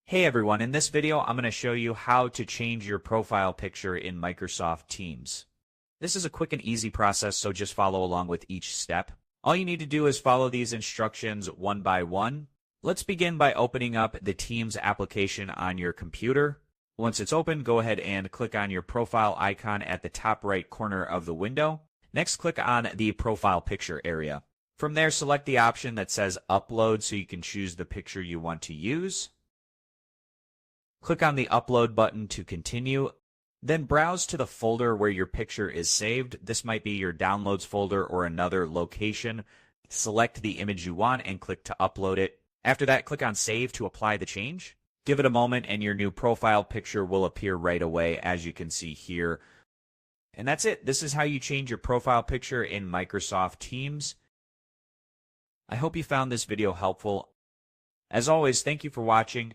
Hey everyone, in this video I'm going to show you how to change your profile picture in Microsoft Teams. This is a quick and easy process, so just follow along with each step. All you need to do is follow these instructions one by one. Let's begin by opening up the Teams application on your computer. Once it's open, go ahead and click on your profile icon at the top right corner of the window. Next, click on the profile picture area. From there, select the option that says Upload so you can choose the picture you want to use. Click on the Upload button to continue. Then browse to the folder where your picture is saved. This might be your Downloads folder or another location. Select the image you want and click to upload it. After that, click on Save to apply the change. Give it a moment and your new profile picture will appear right away, as you can see here. And that's it. This is how you change your profile picture in Microsoft Teams. I hope you found this video helpful. As always, thank you for watching.